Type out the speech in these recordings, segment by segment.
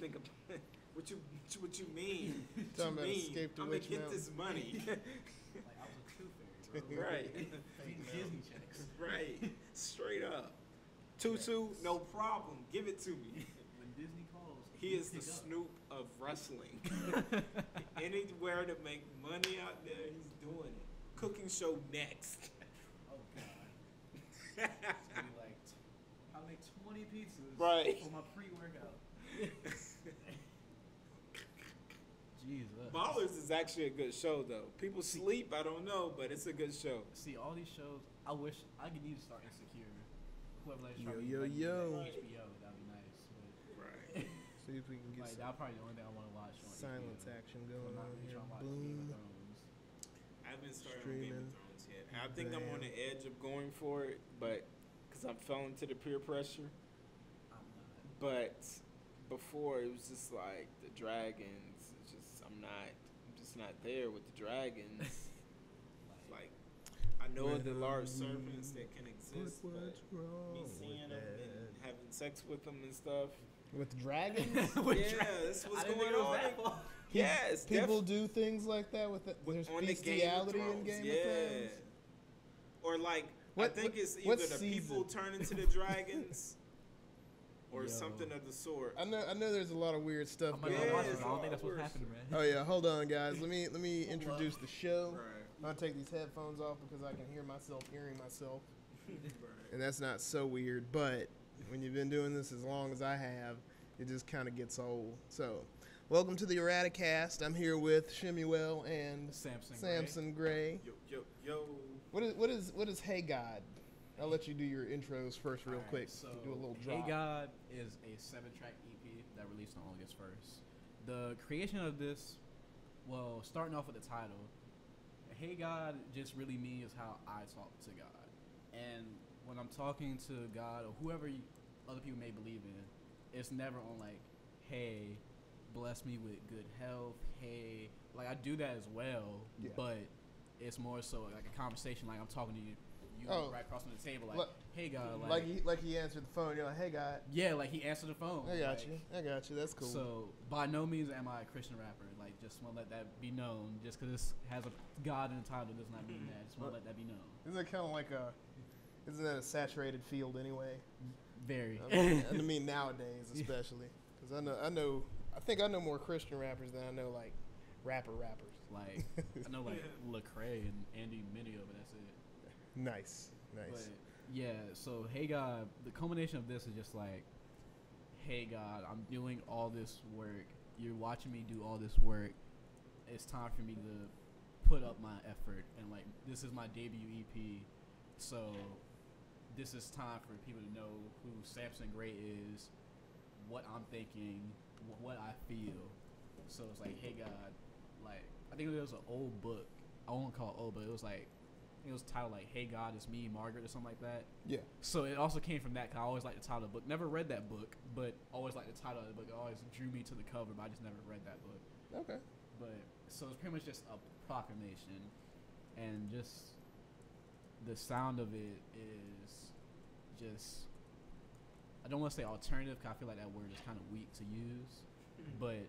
think about what you mean? Talking about escape to I'm Witch gonna get Mountain. this money. Like I was a tooth fairy, bro. Right. Feeding Disney checks. Right. Straight up. Tutu, no problem. Give it to me. When Disney calls, He is the pick up. Snoop of wrestling. Anywhere to make money out there, he's doing it. Cooking show next. Oh god. It's gonna be like, I'll make 20 pizzas Right. for my pre-workout. Jesus. Ballers is actually a good show, though. People sleep, I don't know, but it's a good show. See, all these shows, I wish I could need to start Insecure. Whoever let us Yo, try to yo, like, yo. HBO, that'd be nice. But Right. See if we can get like, some that's probably the only thing I want to watch on silence HBO. action I'm going not on really here. trying to watch Game of Boom. Thrones. I haven't started on Game Streaming. of Thrones yet. I think I'm on Bam. the edge of going for it, but because I'm fell into the peer pressure. I'm not. But before it was just like the dragons. It's just I'm just not there with the dragons. Like I know of the large serpents that can exist, but me seeing them and having sex with them and stuff. With dragons? Yeah, that's what's I didn't going think it was on. that far. Yes, People do things like that with the, there's on the bestiality Game of in Thrones, Game of Thrones. Or like What- I think it's what either the people season? turn into the dragons or Yo. something of the sort. I know there's a lot of weird stuff I'm not going gonna Yeah, watch on. this. I don't think that's what's worse. happening, man. Oh yeah, hold on guys. Let me introduce the show. Right. I'm gonna take these headphones off because I can hear myself hearing myself. Right. And that's not so weird, but when you've been doing this as long as I have, it just kind of gets old. So, welcome to the Erraticast. I'm here with Shemuel and Samson Gray. Yo. What is Hey God? I'll let you do your intros first, real Alright, quick. So, do a little drop. Hey God is a 7-track EP that released on August 1st. The creation of this, well, starting off with the title, Hey God just really means how I talk to God. And when I'm talking to God or whoever other people may believe in, it's never on like, hey, bless me with good health. Hey, like I do that as well, Yeah. but it's more so like a conversation. Like I'm talking to you Oh. right across from the table. Like, Like- hey God, Like he answered the phone. You're like, Hey God, yeah, like he answered the phone. I got like, you. I got you. That's cool. So by no means am I a Christian rapper. Like, just want to let that be known. Just because this has a God in the title does not mean that. Just want to let that be known. Isn't it kind of like isn't that a saturated field anyway? Very. I mean nowadays especially, because I think I know more Christian rappers than I know like rappers. Like I know like Lecrae and Andy Mineo, but that's it. Nice. But yeah, so hey God, the culmination of this is just like, hey God, I'm doing all this work. You're watching me do all this work. It's time for me to put up my effort, and like this is my debut EP, so this is time for people to know who Samson Gray is, what I'm thinking, what I feel. So it's like, hey God, like I think there was an old book. I won't call it old, but it was like. It was titled like "Hey God, It's Me, Margaret" or something like that. Yeah. So it also came from that. Cause I always liked the title of the book. Never read that book, but always liked the title of the book. It always drew me to the cover, but I just never read that book. Okay. But so it's pretty much just a proclamation, and just the sound of it is just. I don't want to say alternative, cause I feel like that word is kind of weak to use, but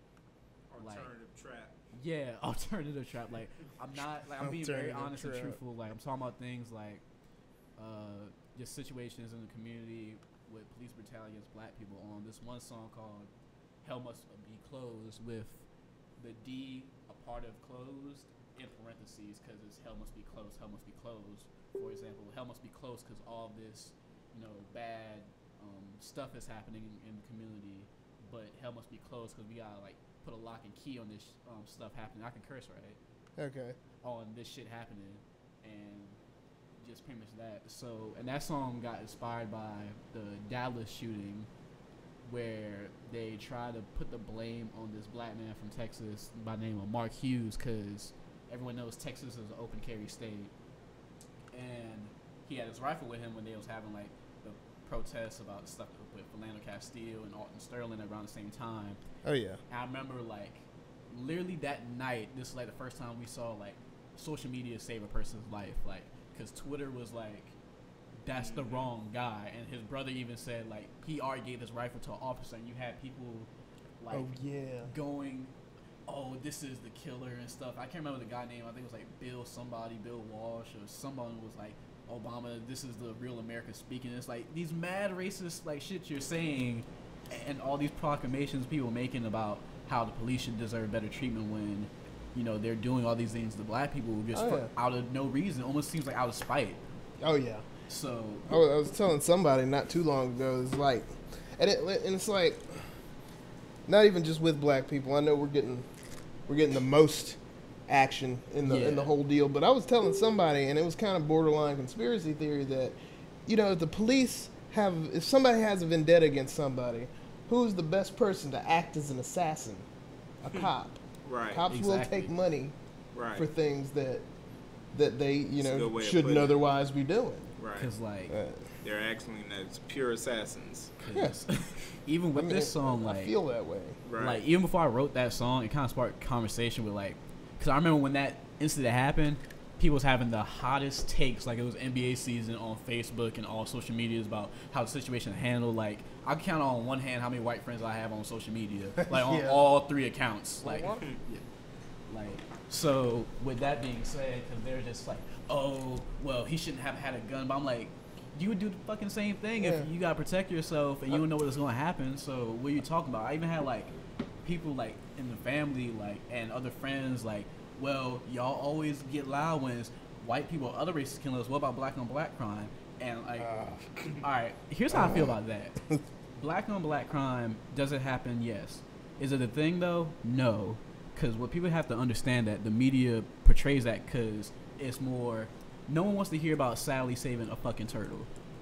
Alternative trap. yeah, alternative trap. Like I'm not like I'm being very Alternative honest and trap. truthful. Like I'm talking about things like just situations in the community with police brutality against black people. On this one song called "Hell Must Be Closed" with the D a part of closed in parentheses because it's hell must be closed. Hell must be closed. For example, hell must be closed because all this bad stuff is happening in the community. But hell must be closed because we gotta like put a lock and key on this stuff happening. I can curse, right? Okay. On this shit happening, and just pretty much that. So, and that song got inspired by the Dallas shooting, where they try to put the blame on this black man from Texas by the name of Mark Hughes, because everyone knows Texas is an open carry state, and he had his rifle with him when they was having like the protests about stuff with Philando Castile and Alton Sterling around the same time. Oh yeah. And I remember like literally that night, this is like the first time we saw like social media save a person's life, like because Twitter was like, that's the wrong guy, and his brother even said like he already gave his rifle to an officer, and you had people like oh yeah, going, oh, this is the killer and stuff. I can't remember the guy name. I think it was like Bill Walsh, or someone was like, Obama, this is the real America speaking. It's like these mad racist like shit you're saying, and all these proclamations people making about how the police should deserve better treatment when, you know, they're doing all these things to black people just out of no reason. Almost seems like out of spite. Oh yeah. So I was telling somebody not too long ago. It's like, and it's like, not even just with black people. I know we're getting the most action in the whole deal. But I was telling somebody, and it was kind of borderline conspiracy theory, that, you know, if somebody has a vendetta against somebody, who's the best person to act as an assassin? A cop. Right. Cops will take money for things that they, you know, shouldn't otherwise be doing. Right. Because like they're acting as pure assassins. Yes. Even with this song, like, I feel that way. Right. Like, even before I wrote that song, it kind of sparked conversation with, like, because I remember when that incident happened, people was having the hottest takes, like it was NBA season, on Facebook and all social medias about how the situation handled. Like, I can count on one hand how many white friends I have on social media, like on all 3 accounts. Like, like, so with that being said, because they're just like, oh, well, he shouldn't have had a gun. But I'm like, you would do the fucking same thing if you gotta protect yourself and you don't know what's gonna happen. So what are you talking about? I even had like people like in the family, like, and other friends, like, well, y'all always get loud when it's white people or other races killing us. What about black on black crime? And like, all right, here's how I feel about that. Black on black crime, does it happen? Yes. Is it a thing though? No. Because what people have to understand, that the media portrays that because it's more, no one wants to hear about Sally saving a fucking turtle.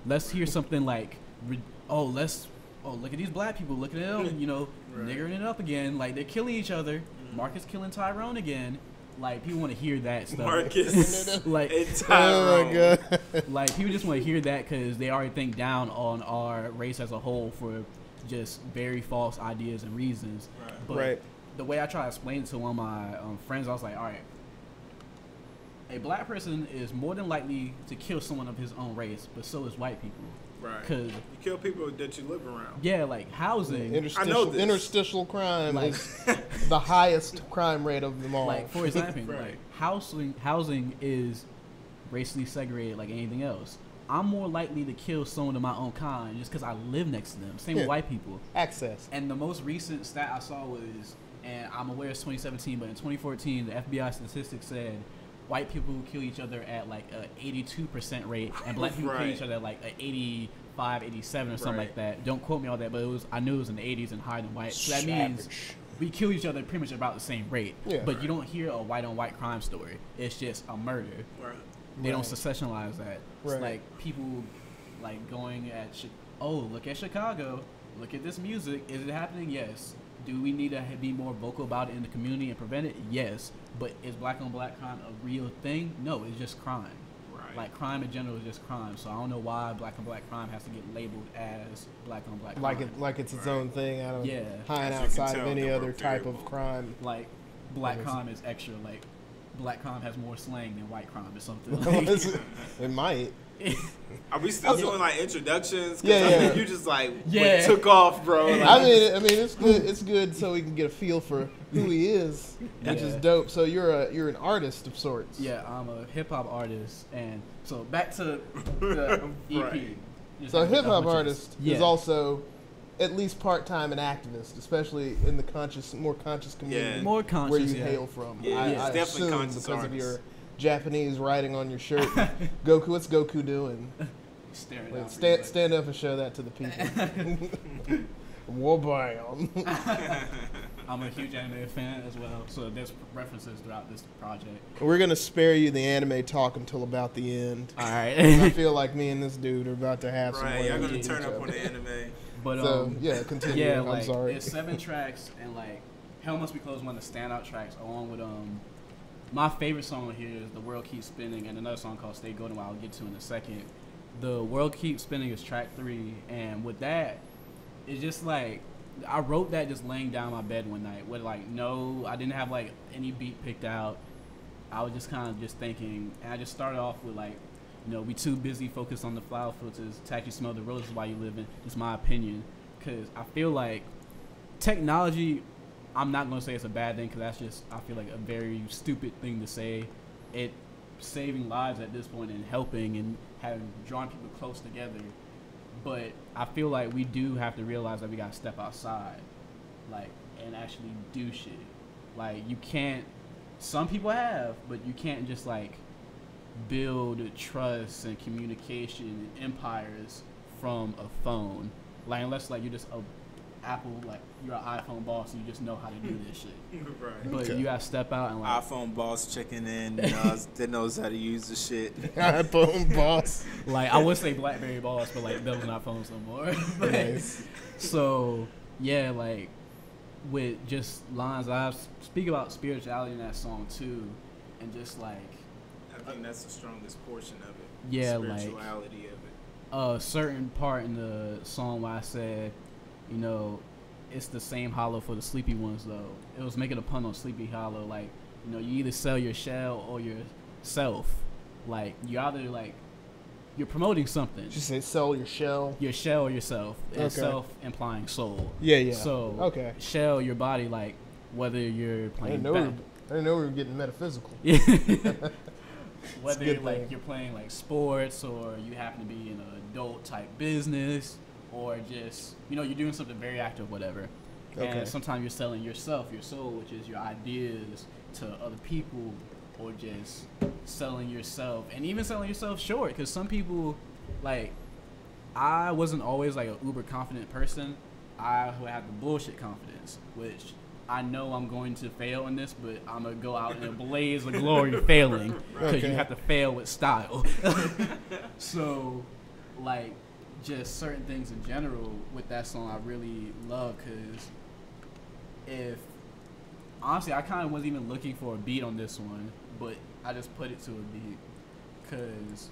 Let's hear something like, look at these black people, look at them, you know, niggering it up again. Like, they're killing each other. Marcus killing Tyrone again. Like, people want to hear that stuff. Marcus like, and Tyrone. Oh my God. Like, people just want to hear that because they already think down on our race as a whole for just very false ideas and reasons. But the way I try to explain it to one of my friends, I was like, all right, a black person is more than likely to kill someone of his own race, but so is white people. Right. Because you kill people that you live around. Yeah, like housing. I know this. Interstitial crime is the highest crime rate of them all. Like, for example, like housing is racially segregated like anything else. I'm more likely to kill someone of my own kind just because I live next to them. Same with white people. Access. And the most recent stat I saw was, and I'm aware it's 2017, but in 2014, the FBI statistics said white people kill each other at like a 82% rate, and black people kill each other at like a 85, 87 or something like that. Don't quote me on that, but I knew it was in the 80s and higher than white. So that means we kill each other pretty much about the same rate. Yeah. But you don't hear a white on white crime story. It's just a murder. They don't secessionize that. It's like people like going at look at Chicago, look at this music. Is it happening? Yes. Do we need to be more vocal about it in the community and prevent it? Yes. But is black on black crime a real thing? No, it's just crime. Like, crime in general is just crime. So I don't know why black on black crime has to get labeled as black on black crime. Like it's its own thing. I don't hide outside of any other type of crime. Like, black crime is extra. Like, black crime has more slang than white crime or something. Like, it might. Are we still doing like introductions? I think you just like took off, bro. Like, I mean, it's good. It's good so we can get a feel for who he is, which is dope. So you're an artist of sorts. Yeah, I'm a hip hop artist, and so back to the EP. So hip hop artist is also at least part-time an activist, especially in the more conscious community, more conscious, where you hail from. I definitely assume conscious because artist. of your Japanese writing on your shirt. Goku, what's Goku doing? Stand up and show that to the people. I'm a huge anime fan as well, so there's references throughout this project. We're gonna spare you the anime talk until about the end. All right. I feel like me and this dude are about to have some. Y'all gonna turn up on the anime. But continue. Yeah, I'm like, sorry. It's 7 tracks, and like Hell Must Be Closed, one of the standout tracks, along with my favorite song on here is The World Keeps Spinning, and another song called Stay Golden, I'll get to in a second. The World Keeps Spinning is track 3, and with that, it's just like, I wrote that just laying down my bed one night with like I didn't have like any beat picked out. I was just kind of just thinking, and I just started off with like, we too busy focused on the flower filters to actually smell the roses while you living. It's my opinion, because I feel like technology, I'm not gonna say it's a bad thing because that's just, I feel like, a very stupid thing to say. It saving lives at this point and helping and having drawing people close together. But I feel like we do have to realize that we gotta step outside, like, and actually do shit. Like, you can't. Some people have, but you can't just like build trust and communication and empires from a phone. Like, unless like you're just a Apple, like you're an iPhone boss and you just know how to do this shit. Right. But you gotta step out and like iPhone boss checking in, that knows how to use the shit. iPhone boss. Like, I would say BlackBerry boss, but like those are not phones no more. Nice. So yeah, like with just lines, I speak about spirituality in that song too, and just like I think that's the strongest portion of it. Yeah, the like spirituality of it. A certain part in the song where I said, you know, it's the same hollow for the sleepy ones though. It was making a pun on Sleepy Hollow. Like, you know, you either sell your shell or yourself. Like, you either like you're promoting something. Did you say sell your shell? Your shell or yourself. And Okay. self implying soul. Yeah. So okay. Shell your body, like whether you're I playing didn't know we were getting metaphysical. Yeah. a Whether good like thing. you're playing like sports or you happen to be in an adult type business or just, you know, you're doing something very active, whatever. Okay. And sometimes you're selling yourself, your soul, which is your ideas to other people, or just selling yourself, and even selling yourself short. Because some people, like, I wasn't always like an uber confident person. I would have the bullshit confidence, which I know I'm going to fail in this, but I'm gonna go out in a blaze of glory failing, because Okay. you have to fail with style. So, like, just certain things in general with that song I really love, because if honestly I kind of wasn't even looking for a beat on this one, but I just put it to a beat because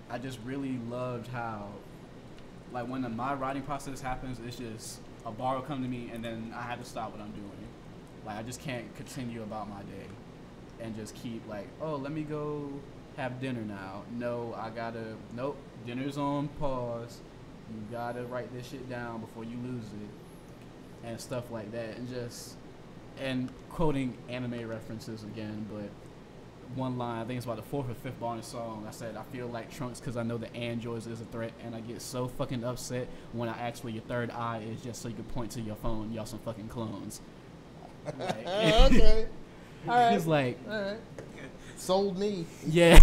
I just really loved how, like, when my writing process happens, it's just a bar will come to me and then I have to stop what I'm doing. Like, I just can't continue about my day and just keep like, oh, let me go have dinner now. No, nope, dinner's on pause. You gotta write this shit down before you lose it, and stuff like that. And quoting anime references again, but one line, I think it's about the fourth or fifth bar in the song, I said, I feel like Trunks because I know the androids is a threat, and I get so fucking upset when I ask where your third eye is just so you can point to your phone. Y'all some fucking clones. Like, Okay. All right. It's like, all right. Sold me. yeah.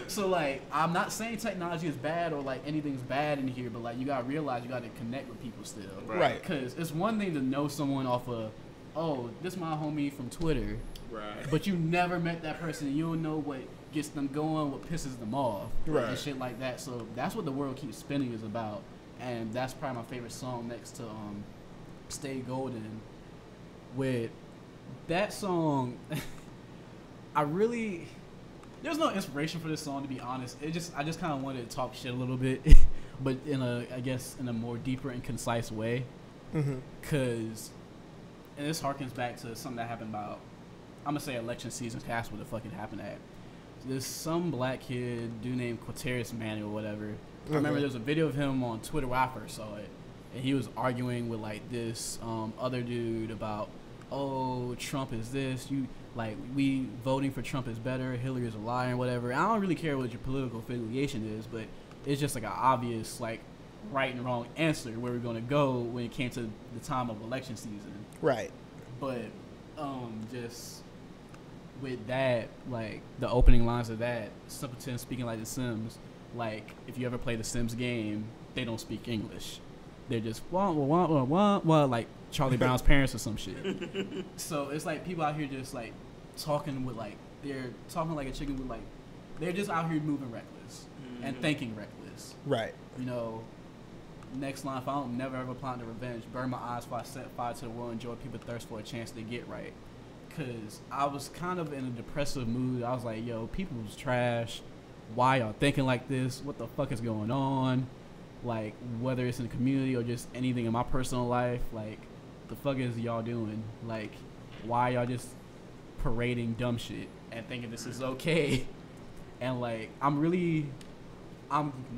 So, like, I'm not saying technology is bad or, like, anything's bad in here, but, like, you gotta realize you gotta connect with people still. Right. Because it's one thing to know someone off of, oh, this my homie from Twitter. Right. But you never met that person, and you don't know what gets them going, what pisses them off, Right. and shit like that. So that's what The World Keeps Spinning is about, and that's probably my favorite song next to Stay Golden. With that song, there's no inspiration for this song, to be honest. I just kind of wanted to talk shit a little bit, but I guess in a more deeper and concise way. Mm-hmm. Cause, and this harkens back to something that happened about, I'm gonna say election season, past what the fuck it happened at. There's some black kid, dude named Quaterius Manning or whatever. I remember there was a video of him on Twitter where I first saw it, and he was arguing with like this other dude about, oh, Trump is this, we voting for Trump is better, Hillary is a liar and whatever. I don't really care what your political affiliation is, but it's just like an obvious like right and wrong answer where we're gonna go when it came to the time of election season. Right. But just with that, like the opening lines of that, simpleton speaking like the Sims. Like, if you ever play the Sims game, they don't speak English. They're just wah wah wah wah wah, like Charlie Brown's parents or some shit. So it's like people out here just like talking with like, they're talking like a chicken with like, they're just out here moving reckless and thinking reckless. Right. You know, next line, if I don't never ever plan to revenge, burn my eyes before I set fire to the world, enjoy people thirst for a chance to get right. Cause I was kind of in a depressive mood. I was like, yo, people's trash. Why y'all thinking like this? What the fuck is going on? Like, whether it's in the community or just anything in my personal life, like, the fuck is y'all doing? Like, why y'all just parading dumb shit and thinking this is okay? And like, I'm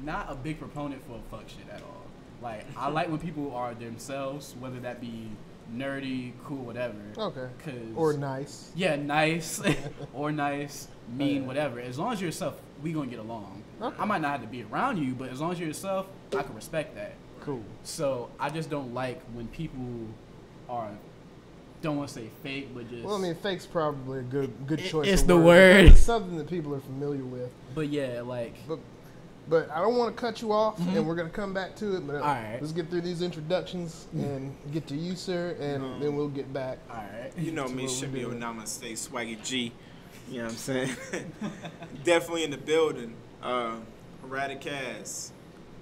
not a big proponent for fuck shit at all. Like, I like when people are themselves, whether that be nerdy, cool, whatever. Okay. Cause Or nice. Yeah, nice. Or nice, mean, whatever. As long as you're yourself, we gonna get along. Okay. I might not have to be around you, but as long as you're yourself, I can respect that. Cool. So I just don't like when people are, don't want to say fake, but just. Well, I mean, fake's probably a good choice. It's of the word. word. It's something that people are familiar with. But yeah, like. But I don't want to cut you off, and we're going to come back to it. But right. Let's get through these introductions and get to you, sir, and then we'll get back. All right. You know me, Shimio Namaste, Swaggy G. You know what I'm saying? Definitely in the building. Erraticast.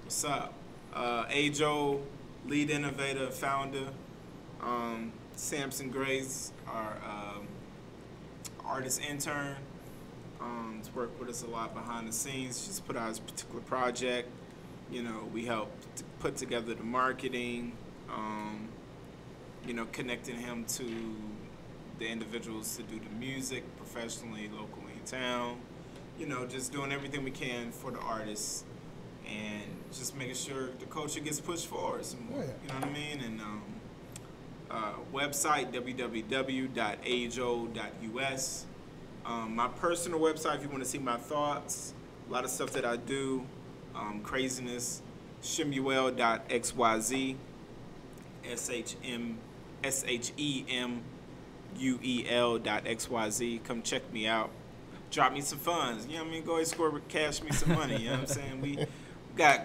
What's up? Ajo, lead innovator, founder. Samson Grace, our artist intern. To work with us a lot behind the scenes. Just put out this particular project. You know, we help put together the marketing. You know, connecting him to the individuals to do the music professionally, locally in town. You know, just doing everything we can for the artists and just making sure the culture gets pushed forward some more. You know what I mean? And website www.ajo.us. My personal website, if you want to see my thoughts, a lot of stuff that I do, craziness, shemuel.xyz, SHEMUEL.xyz. Come check me out. Drop me some funds. You know what I mean? Go ahead, cash me some money. You know what I'm saying?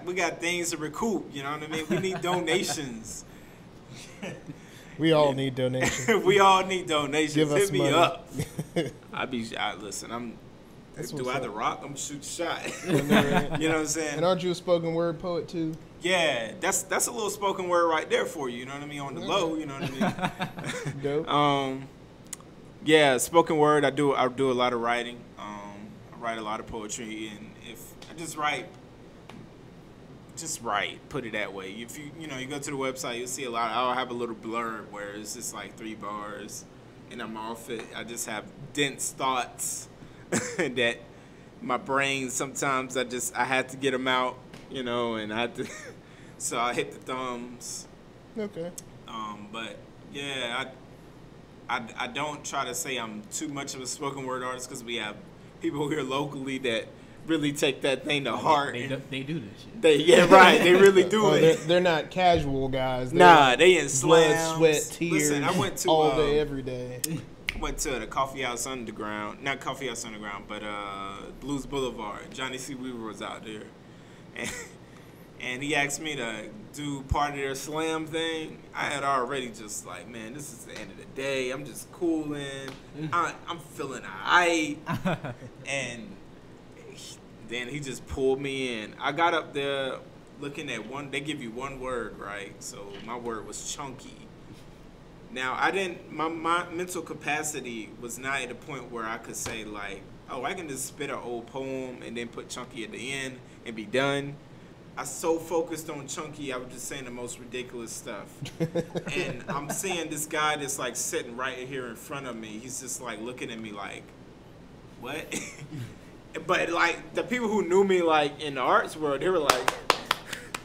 We got things to recoup. You know what I mean? We need donations. We all need donations. We all need donations. Give us Hit me money. up. Listen, do I have the rock? I'm shoot shot. You know what I'm saying? And aren't you a spoken word poet too? Yeah, that's a little spoken word right there for you. You know what I mean? On the low, you know what I mean? Dope. Yeah, spoken word. I do a lot of writing. I write a lot of poetry, and if I just write, put it that way. If you go to the website, you'll see a lot. I'll have a little blurb where it's just like 3 bars, and I'm off it. I just have dense thoughts that my brain sometimes I had to get them out, and I had to. So I hit the thumbs. Okay. But yeah, I don't try to say I'm too much of a spoken word artist because we have people here locally that really take that thing to heart. They do this shit. They really do it. They're not casual guys. They in blood, slams. sweat, tears. Listen, I went to all day, every day. Went to the Coffee House Underground, not Coffee House Underground, but Blues Boulevard. Johnny C. Weaver was out there, and he asked me to do part of their slam thing. I had already just like, man, this is the end of the day. I'm just cooling. I'm feeling alright, and then he just pulled me in. I got up there looking at they give you one word, right? So my word was chunky. Now, my mental capacity was not at a point where I could say like, oh, I can just spit an old poem and then put chunky at the end and be done. I so focused on chunky, I was just saying the most ridiculous stuff. And I'm seeing this guy that's like sitting right here in front of me. He's just like looking at me like, what? But like the people who knew me like in the arts world, they were like,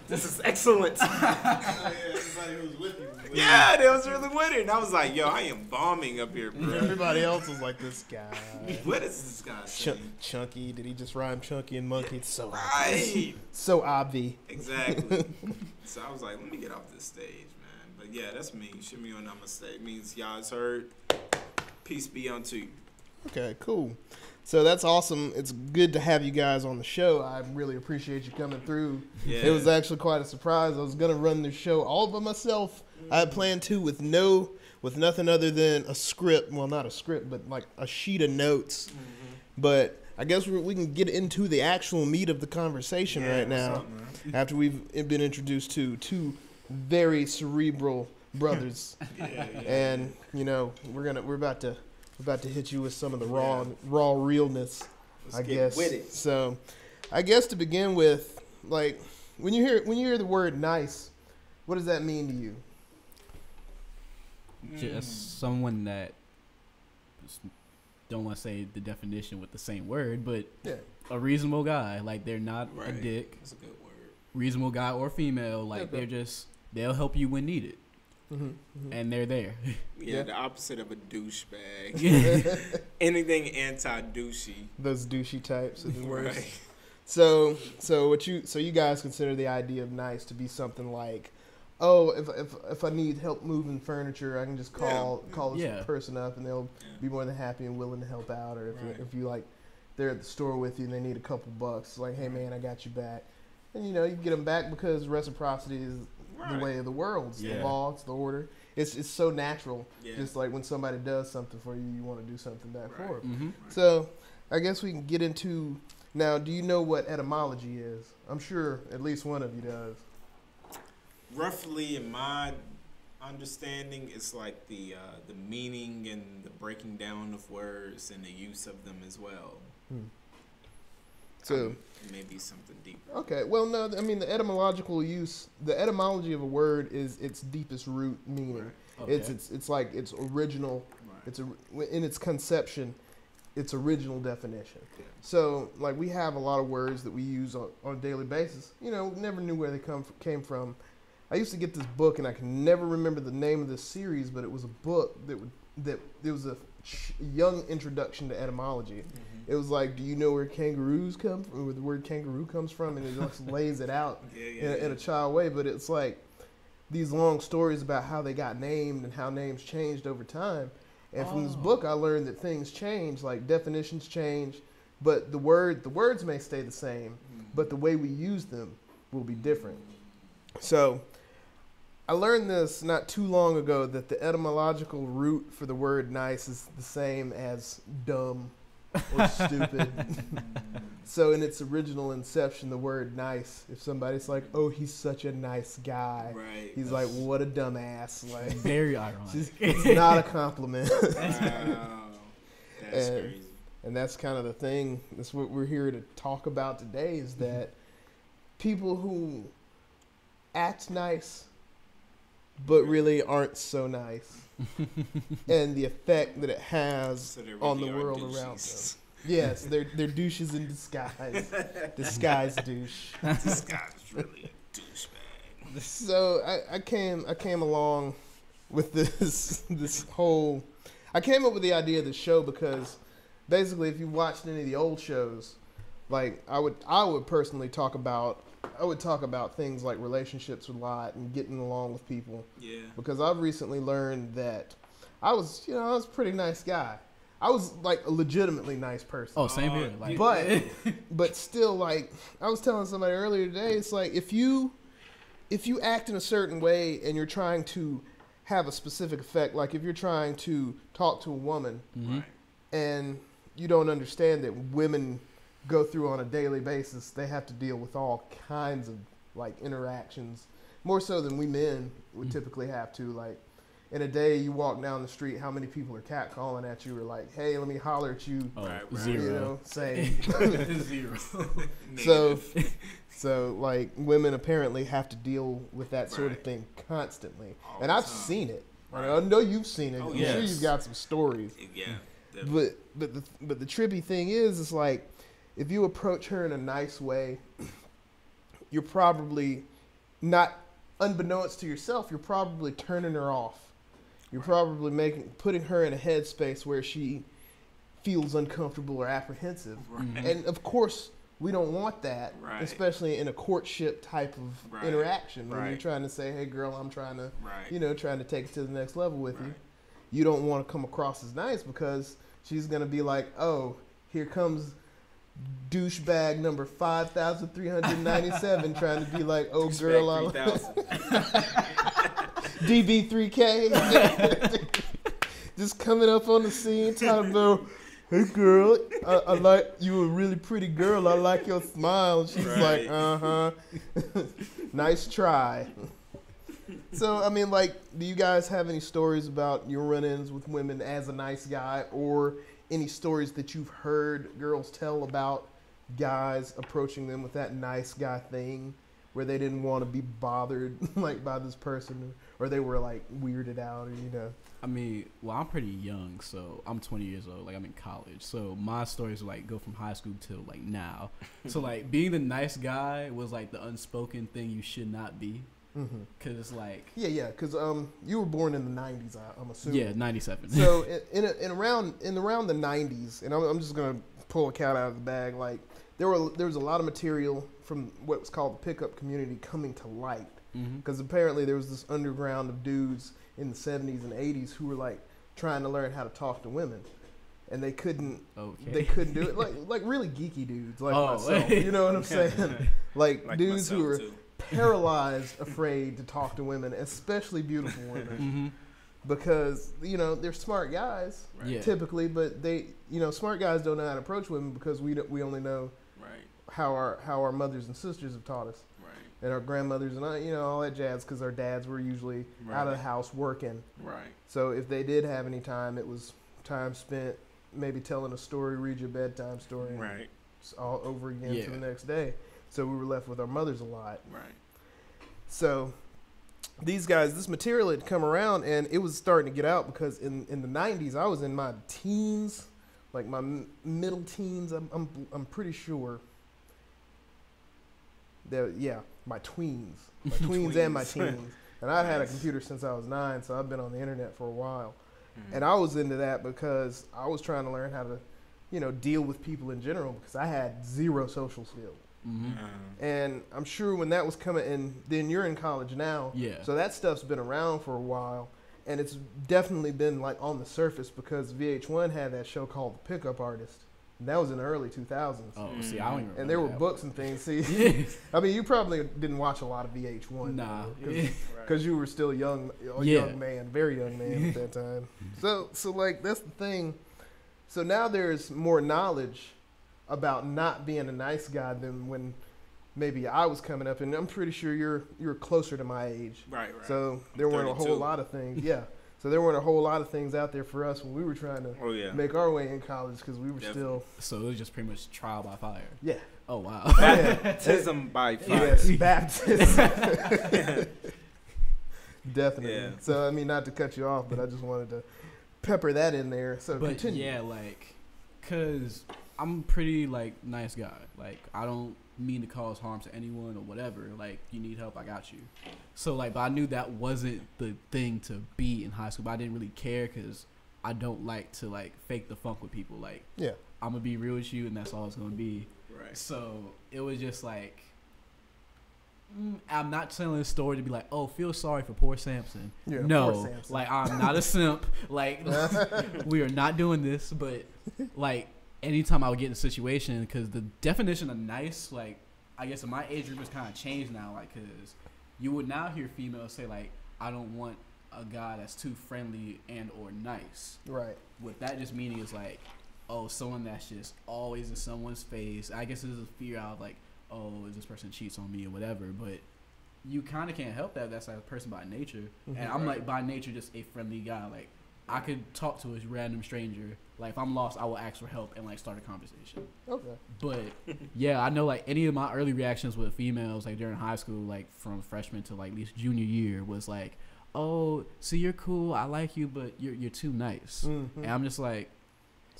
this is excellent. Everybody who was with you. Yeah, they was really with it. And I was like, yo, I am bombing up here, bro. Everybody else was like, this guy. What is this guy saying? Chunky. Did he just rhyme chunky and monkey? It's so right. So obvi. Exactly. So I was like, let me get off this stage, man. But yeah, that's me. Shimmy on Namaste. It means y'all's heard. Peace be unto you. Okay, cool. So that's awesome. It's good to have you guys on the show. I really appreciate you coming through. Yeah. It was actually quite a surprise. I was going to run the show all by myself. I had planned to with nothing other than a script. Well, not a script, but like a sheet of notes. Mm-hmm. But I guess we can get into the actual meat of the conversation right now. After we've been introduced to 2 very cerebral brothers. And, we're about to hit you with some of the raw realness. Let's get with it. So, I guess to begin with, like when you hear the word nice, what does that mean to you? Just someone that don't want to say the definition with the same word, but a reasonable guy. Like they're not a dick. That's a good word. reasonable guy or female. Like they'll help you when needed, and they're there. Yeah, the opposite of a douchebag. Anything anti-douchey. Those douchey types are the worst. Right. So you guys consider the idea of nice to be something like, oh, if I need help moving furniture, I can just call this person up and they'll be more than happy and willing to help out. Or if you like, they're at the store with you and they need a couple bucks, like, hey man, I got you back, and you get them back because reciprocity is the way of the world. It's the law, it's the order. It's so natural. Yeah. Just like when somebody does something for you, you want to do something back for them. Mm-hmm. So I guess we can get into now. Do you know what etymology is? I'm sure at least one of you does. Roughly, in my understanding, it's like the meaning and the breaking down of words and the use of them as well. So maybe something deeper. Okay, well, no, I mean the etymology of a word is its deepest root meaning. Right. Okay. It's like its original. Right. In its conception, its original definition. Yeah. So, like, we have a lot of words that we use on a daily basis. Never knew where they came from. I used to get this book, and I can never remember the name of this series, but it was a book that it was a young introduction to etymology. Mm-hmm. It was like, do you know where kangaroos come from, where the word kangaroo comes from? And it just lays it out in a child way. But it's like these long stories about how they got named and how names changed over time. And from this book, I learned that things change, like definitions change, but the words may stay the same, but the way we use them will be different. So I learned this not too long ago, that the etymological root for the word nice is the same as dumb or stupid. So in its original inception, the word nice, if somebody's like, oh, he's such a nice guy, right. He's like, what a dumbass. Like, very ironic. It's not a compliment. Wow. That's crazy. And that's kind of the thing. That's what we're here to talk about today, is that people who act nice but really aren't so nice, and the effect that it has on the world around them. Yes, they're douches in disguise. Disguise douche. This guy's really a douchebag. So I came along with this whole. I came up with the idea of the show because basically, if you watched any of the old shows, like I would personally talk about things like relationships a lot and getting along with people. Yeah. Because I've recently learned that I was a pretty nice guy. I was like a legitimately nice person. Oh, same here. Like, but still, like I was telling somebody earlier today, it's like if you act in a certain way and you're trying to have a specific effect, like if you're trying to talk to a woman, and you don't understand that women go through on a daily basis, they have to deal with all kinds of like interactions, more so than we men would typically have to. Like in a day, you walk down the street, how many people are catcalling at you or like, hey, let me holler at you? Oh, right. Zero. Saying Zero. So like women apparently have to deal with that sort of thing constantly, and I've seen it. Right. I know you've seen it. I'm sure you've got some stories. Yeah. But the trippy thing is like, if you approach her in a nice way, you're probably not, unbeknownst to yourself, you're probably turning her off. You're probably putting her in a headspace where she feels uncomfortable or apprehensive. Right. And of course, we don't want that, especially in a courtship type of interaction when you're trying to say, "Hey, girl, I'm trying to, trying to take it to the next level with you." You don't want to come across as nice because she's gonna be like, "Oh, here comes douchebag number 5,397 trying to be like, oh girl, I'm DB3K." Just coming up on the scene, trying to go, "Hey girl, I like you, a really pretty girl. I like your smile." She's like, nice try. So, I mean, like, do you guys have any stories about your run-ins with women as a nice guy, or any stories that you've heard girls tell about guys approaching them with that nice guy thing? where they didn't want to be bothered like by this person, or they were like weirded out, or you know. I mean, well, I'm pretty young, so I'm 20 years old. Like I'm in college, so my stories like go from high school till like now. So like being the nice guy was like the unspoken thing you should not be, because it's like because you were born in the 90s, I'm assuming. 97. So in around the 90s, and I'm just gonna pull a cat out of the bag. Like there was a lot of material from what was called the pickup community coming to light, because apparently there was this underground of dudes in the 70s and 80s who were like trying to learn how to talk to women, and they couldn't do it, like really geeky dudes like myself, you know what I'm saying? like dudes who were paralyzed afraid to talk to women, especially beautiful women, because you know they're smart guys typically, but they, you know, smart guys don't know how to approach women because we only know how our mothers and sisters have taught us. And our grandmothers and you know, all that jazz, because our dads were usually out of the house working. So if they did have any time, it was time spent maybe telling a story, read your bedtime story, all over again to the next day. So we were left with our mothers a lot. So these guys, this material had come around, and it was starting to get out because in the 90s, I was in my teens, like my middle teens. I'm pretty sure. My tweens and my teens. And I had a computer since I was 9, so I've been on the internet for a while. And I was into that because I was trying to learn how to, you know, deal with people in general, because I had zero social skills. And I'm sure when that was coming, and then you're in college now, so that stuff's been around for a while, and it's definitely been like on the surface because VH1 had that show called The Pickup Artist. That was in the early 2000s. Oh, see, I don't even remember. And there were books and things. See, I mean, you probably didn't watch a lot of VH1. Nah, because you were still a young man, very young man at that time. So like that's the thing. So now there's more knowledge about not being a nice guy than when maybe I was coming up, and I'm pretty sure you're closer to my age. Right. So there weren't a whole lot of things. So there weren't a whole lot of things out there for us when we were trying to make our way in college, because we were still. So it was just pretty much trial by fire. Yeah. Oh wow. Baptism by fire. Yes, baptism. Definitely. Yeah. So I mean, not to cut you off, but I just wanted to pepper that in there. So continue. Yeah, like, cause I'm a pretty like nice guy. Like I don't mean to cause harm to anyone or whatever. Like you need help, I got you. So like, but I knew that wasn't the thing to be in high school, but I didn't really care because I don't like to like fake the funk with people. Like I'm gonna be real with you, and that's all it's gonna be. So it was just like, I'm not telling this story to be like, oh, feel sorry for poor Samson. No, poor Samson. Like I'm not a simp. Like we are not doing this. But like anytime I would get in a situation, because the definition of nice, like I guess in my age group has kind of changed now. Like, because you would now hear females say like, I don't want a guy that's too friendly and or nice. Right. What that just meaning is like, oh, someone that's just always in someone's face. I guess there's a fear out of like, oh, is this person cheats on me or whatever. But you kind of can't help that. That's like a person by nature. And I'm like by nature just a friendly guy. Like I could talk to a random stranger. Like if I'm lost, I will ask for help and like start a conversation. Okay. But yeah, I know like any of my early reactions with females like during high school, like from freshman to like at least junior year, was like, oh, so you're cool, I like you, but you're too nice. And I'm just like,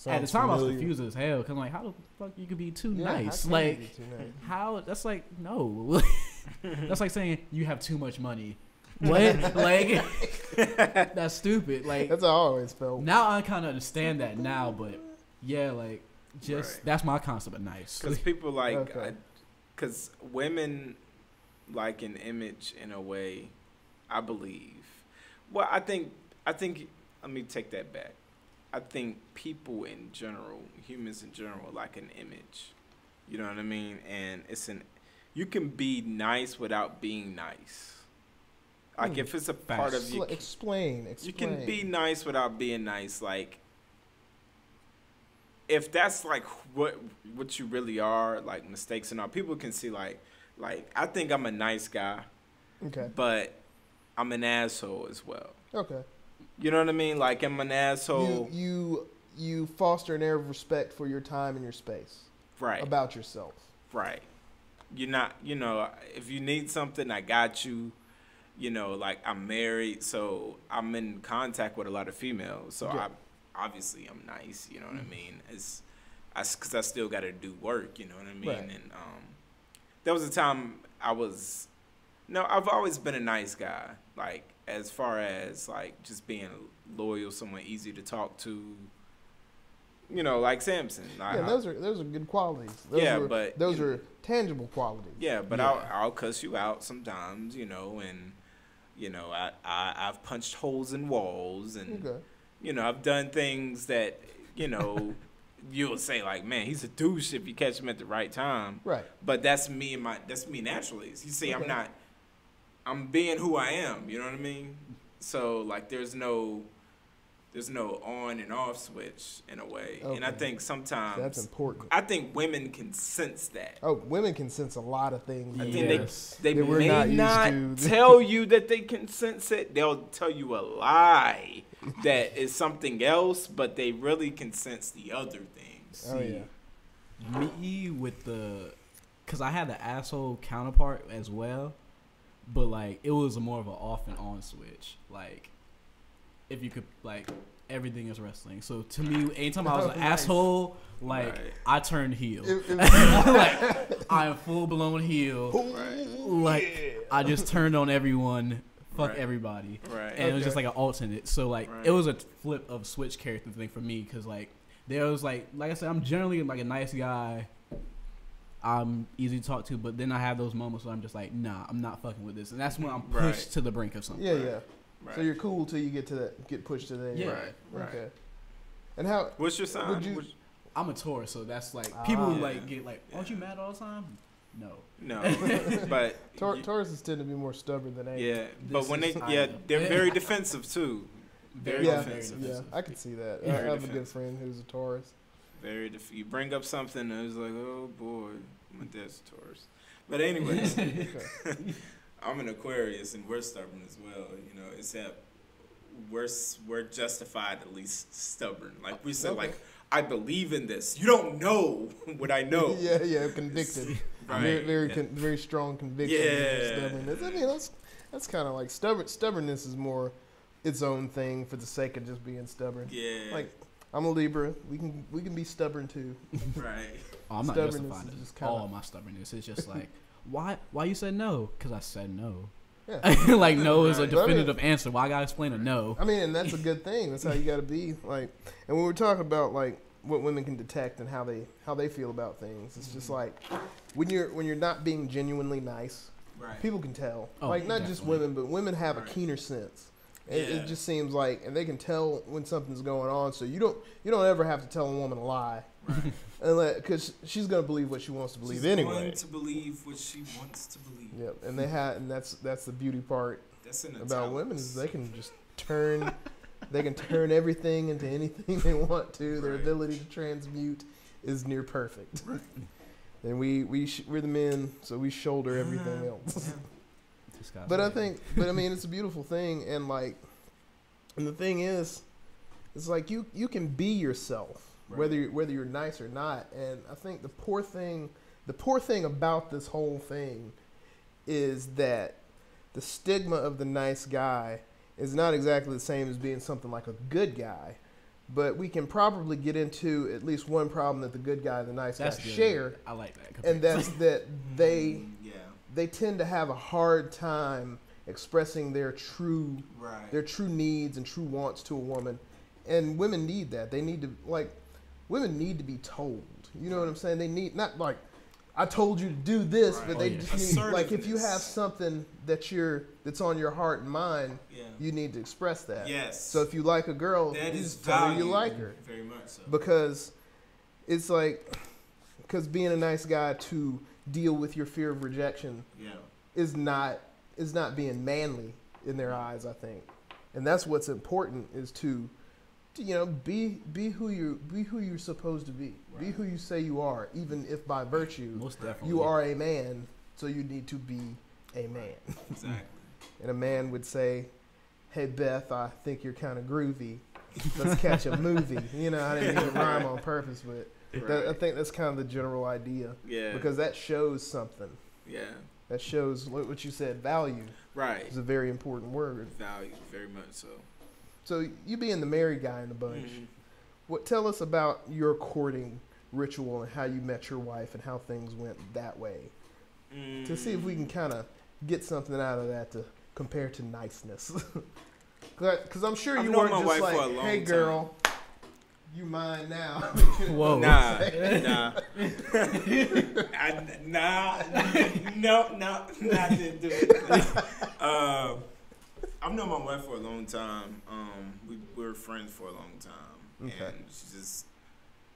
at the time I was confused as hell, because I'm like, how the fuck you could be too nice? Like, how? That's like, no. That's like saying you have too much money. What? Like, that's stupid. Like, that's how I always felt. Now I kind of understand that now, but yeah, like, just that's my concept of nice. Because people like, because women like an image in a way, I believe. Well, I think. Let me take that back. I think people in general, humans in general, like an image. You know what I mean? And you can be nice without being nice. Like if it's a part of you, explain. You can be nice without being nice. Like if that's like what you really are, like mistakes and all, people can see like I think I'm a nice guy. Okay. But I'm an asshole as well. Okay. You know what I mean? Like I'm an asshole. You foster an air of respect for your time and your space. Right. About yourself. Right. you're not, if you need something, I got you. Like I'm married, so I'm in contact with a lot of females. So Yeah. I'm nice. You know what I mean? Because I still got to do work. You know what I mean? Right. And there was a time I've always been a nice guy. Like as far as like just being loyal, someone easy to talk to. Like Samson. Yeah, those are good qualities. But those are tangible qualities. Yeah, but I'll cuss you out sometimes, and I've punched holes in walls, and I've done things that you'll say like, man, he's a douche if you catch him at the right time. Right. But that's me naturally. You see, I'm being who I am. You know what I mean? So like, there's no on and off switch in a way. Okay. And I think sometimes that's important. I think women can sense that. Oh, women can sense a lot of things. I think they may not tell you that they can sense it. They'll tell you a lie that is something else, but they really can sense the other things. Oh yeah. Me with because I had the asshole counterpart as well, but like it was more of an off and on switch. Like, if you could, like, everything is wrestling. So to me, anytime I was an asshole, like, I turned heel. Like, I am full blown heel. Right. Like, I just turned on everyone, fuck everybody. Right. And it was just like an alternate. So like, it was a flip of switch character thing for me, because like, there was like I said, I'm generally like a nice guy. I'm easy to talk to, but then I have those moments where I'm just like, nah, I'm not fucking with this, and that's when I'm pushed to the brink of something. Yeah, yeah. Right. So you're cool till you get pushed to that. Yeah. Right. Okay. And how? What's your sign? I'm a Taurus, so that's like people like get like, aren't you mad all the time? No. But Tauruses tend to be more stubborn than angry. Yeah, but when they're very defensive too. Very defensive. Yeah, I can see that. I have a good friend who's a Taurus. You bring up something and it's like, oh boy, my dad's a Taurus. But anyways, I'm an Aquarius and we're stubborn as well. Except we're justified at least stubborn. Like we said, like, I believe in this. You don't know what I know. Yeah, convicted. Right. Very strong conviction. Yeah. Stubbornness. I mean, that's kind of like stubbornness is more its own thing for the sake of just being stubborn. Yeah. Like, I'm a Libra. We can be stubborn too. Right. Oh, I'm not justifying it. All my stubbornness. It's just like, why you said no? Because I said no. Yeah. Like, no is a definitive answer. Why I gotta explain a no? I mean, and that's a good thing. That's how you gotta be. Like, and when we're talking about like what women can detect and how they feel about things, it's just like when you're not being genuinely nice, people can tell. Like, not just women, but women have a keener sense. It just seems like, and they can tell when something's going on. So you don't ever have to tell a woman a lie, because she's gonna believe what she wants to believe anyway. She's going to believe what she wants to believe. Yep, and that's the beauty part about women, is they can just turn everything into anything they want to. Their ability to transmute is near perfect. And we're the men, so we shoulder everything else. But I mean, it's a beautiful thing, and like, and the thing is, it's like you can be yourself, whether you're nice or not. And I think the poor thing about this whole thing is that the stigma of the nice guy is not exactly the same as being something like a good guy. But we can probably get into at least one problem that the good guy and the nice guy share. I like that. And that's that they tend to have a hard time expressing their true needs and true wants to a woman. And women need that. Women need to be told. You know what I'm saying? They need, not like, I told you to do this, but they just need, like, if you have something that's on your heart and mind, you need to express that. Yes. So if you like a girl, you just tell her you like her. Very much so. Because it's like, being a nice guy to deal with your fear of rejection is not being manly in their eyes, I think. And that's what's important, is to be who you're supposed to be. Be who you say you are, even if by virtue you are a man, so you need to be a man. Exactly. And a man would say, "Hey Beth, I think you're kind of groovy. Let's catch a movie." I didn't even rhyme on purpose, but I think that's kind of the general idea. Yeah. Because that shows something. Yeah. That shows what you said. Value. Right. Is a very important word. Value, very much so. So you being the married guy in the bunch, tell us about your courting ritual and how you met your wife and how things went that way. To see if we can kind of get something out of that to compare to niceness. Because I'm sure you weren't just like, hey girl, you mine now. Whoa. Nah. No, I didn't do it. I've known my wife for a long time. We were friends for a long time. Okay. And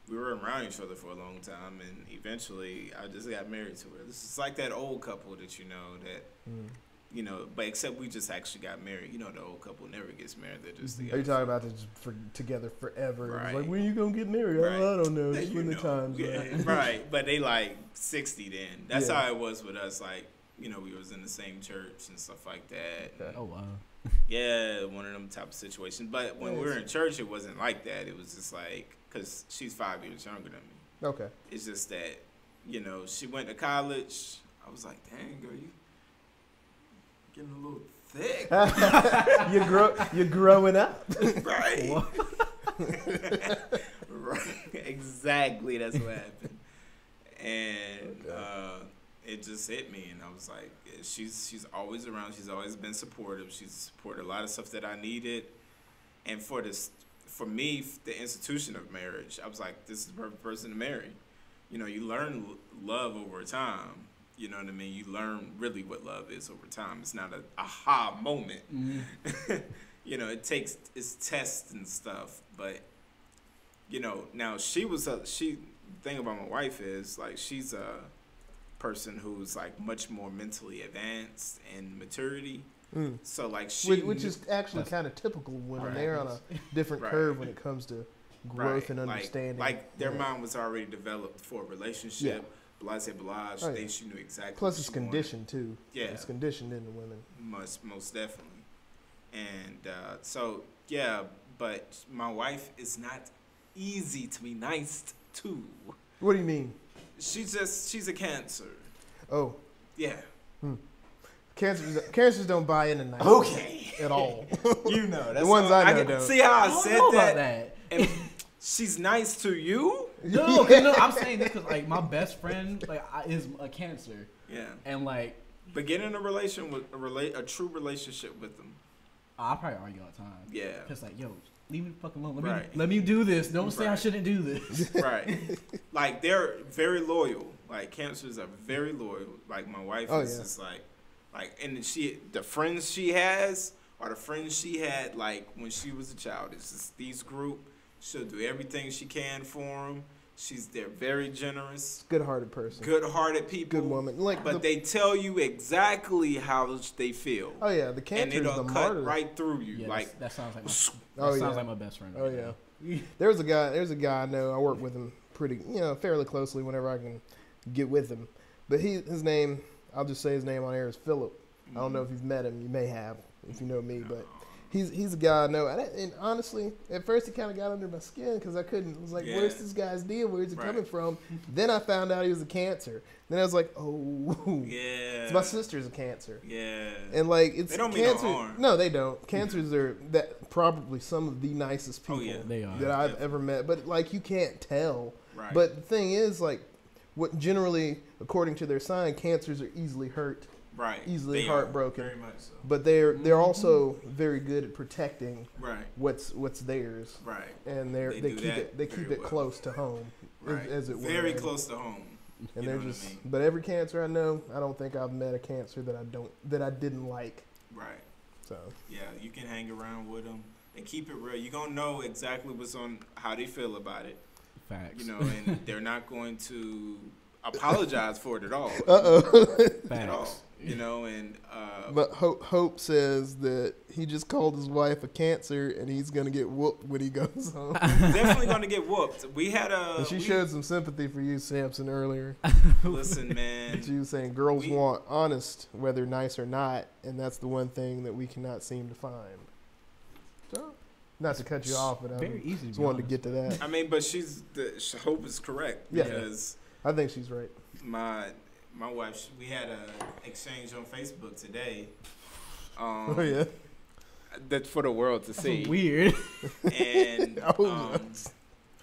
we were around each other for a long time, and eventually I just got married to her. This is like that old couple that you know, but except we just actually got married. You know, the old couple never gets married. They're just together. Are you talking about this together forever? Right. It's like, when are you going to get married? Right. I don't know. Just when the time's right. Right. But they like 60 then. That's how it was with us. Like, you know, we was in the same church and stuff like that. Okay. Oh, wow. Yeah, one of them type of situations. But when we were in church, it wasn't like that. It was just like, because she's 5 years younger than me. Okay. It's just that, you know, she went to college. I was like, dang, girl, you getting a little thick. You're growing up. Right. Right. Exactly. That's what happened. And it just hit me, and I was like, she's always around. She's always been supportive. She's supported a lot of stuff that I needed. And for me, the institution of marriage, I was like, this is the perfect person to marry. You know, you learn love over time. You know what I mean? You learn really what love is over time. It's not an aha moment. Mm-hmm. You know, it's tests and stuff. But, you know, now the thing about my wife is, like, she's a person who's, like, much more mentally advanced in maturity. So, like, which is actually kind of typical when they're on a different curve when it comes to growth and understanding. Like their mind was already developed for a relationship. Yeah. Blah, she knew exactly. Plus, it's conditioned too. Yeah, it's conditioned into women. Most definitely. And but my wife is not easy to be nice to. What do you mean? She's a Cancer. Oh. Yeah. Cancers don't buy into nice. Okay. At all. You know, that's the ones I know don't. See how I said that? And she's nice to you? No, I'm saying this because, like, my best friend is a Cancer. Yeah. And, like, but get in a true relationship with them. I'll probably argue all the time. Yeah. Because, like, yo, leave me the fuck alone. Let me do this. Don't say I shouldn't do this. Right. Like, they're very loyal. Like, Cancers are very loyal. Like, my wife is just like, and the friends she has are the friends she had, like, when she was a child. It's just these group. She'll do everything she can for them. They're very generous. Good-hearted person. Good-hearted people. Good woman. But they tell you exactly how they feel. Oh yeah, the Cancer is the martyr. And it'll cut right through you. Yeah, like that sounds like my best friend. Oh yeah. There's a guy I know. I work with him fairly closely whenever I can get with him. But his name, I'll just say his name on air, is Philip. I don't know if you've met him. You may have, if you know me, but. He's a guy I know, and honestly, at first he kind of got under my skin because I was like, where's this guy's deal? Where's it coming from? Then I found out he was a Cancer. Then I was like, oh, yeah. My sister's a Cancer. Yeah. And like, it's they don't Cancer. Mean no harm. No, they don't. Cancers are probably some of the nicest people that I've ever met. But like, you can't tell. Right. But the thing is, like, what generally, according to their sign, Cancers are easily hurt. Right. Easily heartbroken. Very much so. But they're also very good at protecting what's theirs. Right. And they keep it close to home. Right. As it were. Very close to home. And they're just but every Cancer I know, I don't think I've met a Cancer that I didn't like. Right. So yeah, you can hang around with them and keep it real. You're gonna know exactly what's on how they feel about it. Facts. You know, and they're not going to apologize for it at all. Facts. At all. You know, and but Hope says that he just called his wife a Cancer and he's gonna get whooped when he goes home. Definitely gonna get whooped. We had and she showed some sympathy for you, Samson, earlier. Listen, man. She was saying girls want honest, whether nice or not, and that's the one thing that we cannot seem to find. So Not to cut you off, but I very easy. just wanted to get to that. I mean, but Hope is correct because I think she's right. My wife, we had a exchange on Facebook today. Oh yeah, that's for the world to see. Weird. And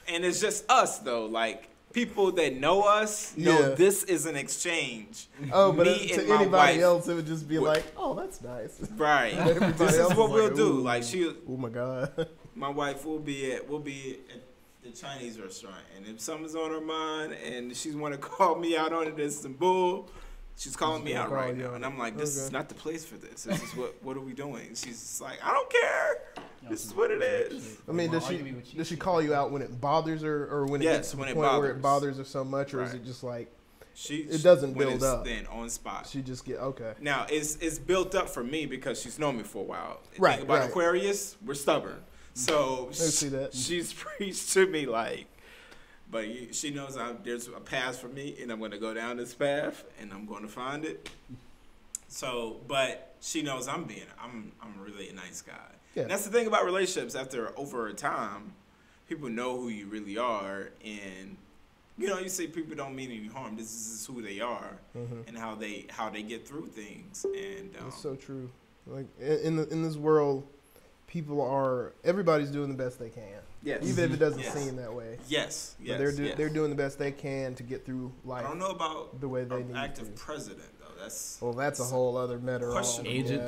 and it's just us though, like. People that know us know this is an exchange. Oh, but to anybody else, it would just be like, "Oh, that's nice." Right. This is what we'll do. Like oh my god. My wife will be at the Chinese restaurant, and if something's on her mind, and she's want to call me out on it, there's some bull. She's calling me out right now, and I'm like, "This is not the place for this. This is what are we doing?" She's just like, "I don't care. This is what it is." I mean, does she call you out when it bothers her, or when it gets to the point where it bothers her so much, or is it just like it doesn't build up? Then on spot, she just get okay. Now it's built up for me because she's known me for a while. Right. Think about Aquarius, we're stubborn, so I see that. She's preached to me like. But she knows there's a path for me, and I'm going to go down this path, and I'm going to find it. So, but she knows I'm really a nice guy. Yeah. And that's the thing about relationships. Over a time, people know who you really are, and you say people don't mean any harm. This is who they are, and how they get through things. And that's so true. Like in this world, everybody's doing the best they can. Yes. Even if it doesn't seem that way. Yes. But they're doing the best they can to get through life. I don't know about the way they need active to. president though. That's a whole other matter. Agent.